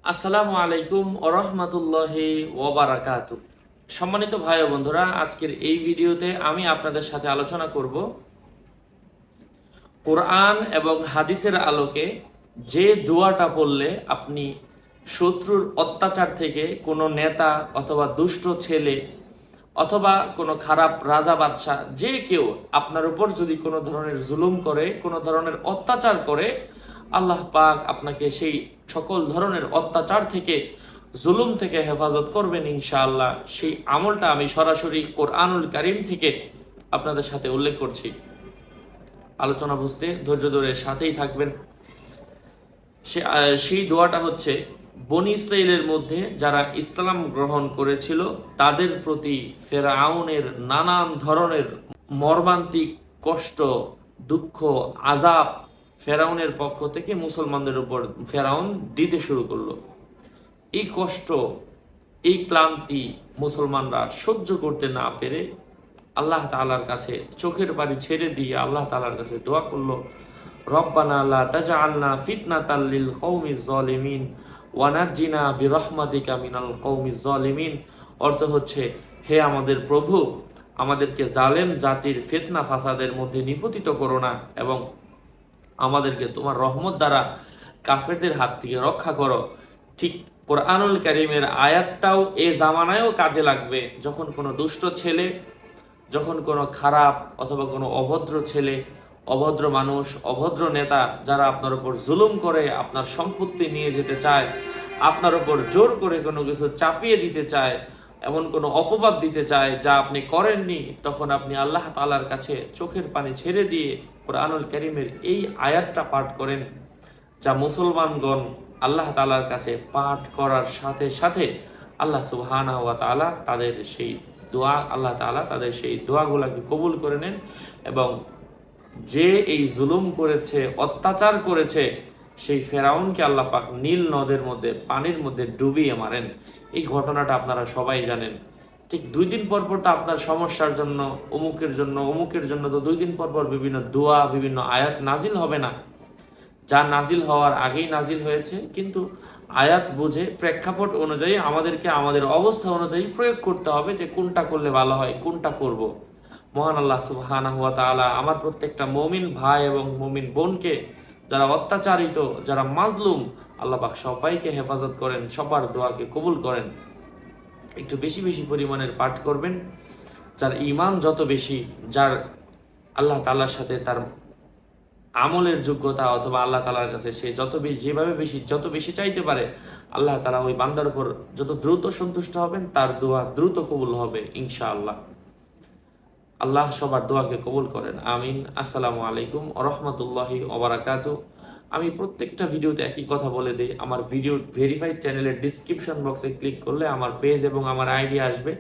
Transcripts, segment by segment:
আসসালামু আলাইকুম ওরহমতুল্লাহি ওবারাকাতু। সম্মানিত ভাই ও বন্ধুরা, আজকের এই ভিডিওতে আমি আপনাদের সাথে আলোচনা করব কোরআন এবং হাদিসের আলোকে যে দোয়াটা পড়লে আপনি শত্রুর অত্যাচার থেকে কোনো নেতা অথবা দুষ্ট ছেলে অথবা কোনো খারাপ রাজা বাদশাহ যে কেউ আপনার উপর যদি কোনো ধরনের জুলুম করে, কোনো ধরনের অত্যাচার করে, আল্লাহ পাক আপনাকে সেই সকল ধরনের অত্যাচার থেকে, জুলুম থেকে হেফাজত করবেন ইনশাআল্লাহ। সেই আমলটা আমি সরাসরি কোরআনুল কারীম থেকে আপনাদের সাথে উল্লেখ করছি। আলোচনা বুঝতে ধৈর্য ধরে সাথেই থাকবেন। সেই দোয়াটা হচ্ছে, বনি ইসরাইলের মধ্যে যারা ইসলাম গ্রহণ করেছিল তাদের প্রতি ফেরাউনের নানান ধরনের মর্মান্তিক কষ্ট, দুঃখ, আযাব ফেরাউনের পক্ষ থেকে মুসলমানদের উপর ফেরাউন দিতে শুরু করলো। এই কষ্ট, এই ক্লান্তি মুসলমানরা সহ্য করতে না পেরে আল্লাহ তাআলার কাছে চোখের পানি ছেড়ে দিয়ে আল্লাহ তাআলার কাছে দোয়া করলো, রব্বানা লা তাজআলনা ফিতনাতাল লিল কওমিজ জালিমিন ওয়া নাজ্জিনা বিরহমাতিকা মিনাল কওমিজ জালিমিন। অর্থ হচ্ছে, হে আমাদের প্রভু, আমাদেরকে জালেম জাতির ফিতনা ফাসাদের মধ্যে নিপতিত করো না এবং আমাদেরকে তোমার রহমত দ্বারা কাফেরদের হাত থেকে রক্ষা করো। ঠিক কোরআনুল কারীমের আয়াতটাও এ জামানায়ও কাজে লাগবে। যখন কোনো দুষ্ট ছেলে, যখন কোনো খারাপ অথবা কোনো অভদ্র ছেলে, অভদ্র মানুষ, অভদ্র নেতা যারা আপনার উপর জুলুম করে, আপনার সম্পত্তি নিয়ে যেতে চায়, আপনার উপর জোর করে কোনো কিছু চাপিয়ে দিতে চায়, এমন কোনো অপবাদ দিতে চায় যা আপনি করেননি, তখন আপনি আল্লাহ তাআলার কাছে চোখের পানি ছেড়ে দিয়ে কোরআনুল কারীমের এই আয়াতটা পাঠ করেন, যা মুসলমানগণ আল্লাহ তাআলার কাছে পাঠ করার সাথে সাথে আল্লাহ সুবহানাহু ওয়া তাআলা তাদের সেই দোয়া, আল্লাহ তাআলা তাদের সেই দোয়াগুলোকে কবুল করে নেন এবং যে এই জুলুম করেছে, অত্যাচার করেছে, সেই ফেরাউনকে আল্লাহ পাক নীল নদের মধ্যে, পানির মধ্যে ডুবিয়ে মারেন। এই ঘটনাটা আপনারা সবাই জানেন। ঠিক 2 দিন পর পর তো আপনার সমস্যার জন্য, অমুকের জন্য তো 2 দিন পর পর বিভিন্ন দোয়া, বিভিন্ন আয়াত নাজিল হবে না। যা নাজিল হওয়ার আগেই নাজিল হয়েছে, কিন্তু আয়াত বুঝে, প্রেক্ষাপট অনুযায়ী আমাদেরকে আমাদের অবস্থা অনুযায়ী প্রয়োগ করতে হবে যে কোনটা করলে ভালো হয়, কোনটা করব। মহান আল্লাহ সুবহানাহু ওয়া তাআলা আমার প্রত্যেকটা মুমিন ভাই এবং মুমিন বোনকে, যারা অত্যাচারিত, যারা মাজলুম, আল্লাহ পাক সবাইকে হেফাজত করেন, সবার দোয়াকে কবুল করেন। একটু বেশি বেশি পরিমাণের পাঠ করবেন। যার ঈমান যত বেশি, যার আল্লাহ তাআলার সাথে তার আমলের যোগ্যতা অথবা আল্লাহ তাআলার কাছে সে যত বেশি, যেভাবে বেশি, যত বেশি চাইতে পারে, আল্লাহ তাআলা ওই বান্দার উপর যত দ্রুত সন্তুষ্ট হবেন, তার দোয়া দ্রুত কবুল হবে ইনশাআল্লাহ। আল্লাহ সবার দোয়াকে কবুল করেন, আমিন। আসসালামু আলাইকুম ওয়া রাহমাতুল্লাহি ওয়া বারাকাতুহু। আমি প্রত্যেকটা ভিডিওতে একই কথা বলে দিই, আমার ভিডিও ভেরিফাইড চ্যানেলের ডিসক্রিপশন বক্সে ক্লিক করলে আমার পেজ এবং আমার আইডি আসবে।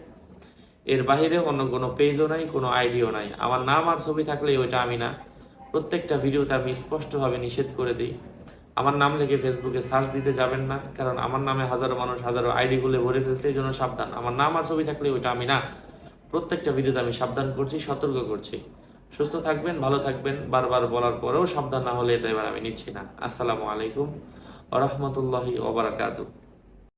এর বাইরে অন্য কোনো পেজও নাই, কোনো আইডিও নাই। আমার নাম আর ছবি থাকলে ওইটা আমি না। প্রত্যেকটা ভিডিওতে আমি স্পষ্টভাবে নিষেধ করে দিই, আমার নাম লিখে ফেসবুকে সার্চ দিতে যাবেন না, কারণ আমার নামে হাজারো মানুষ হাজারো আইডি গুলো ভরে ফেলছে। এই জন্য সাবধান। আমার নাম আর ছবি থাকলে ওইটা আমি না। প্রত্যেকটা ভিডিওতে আমি সাবধান করছি, সতর্ক করছি। সুস্থ থাকবেন, ভালো থাকবেন। বারবার বলার পরেও সাবধান না হলে এটা এবার আমি নিচ্ছি না। আসসালামু আলাইকুম ওয়া রাহমাতুল্লাহি ওয়া বারাকাতুহু।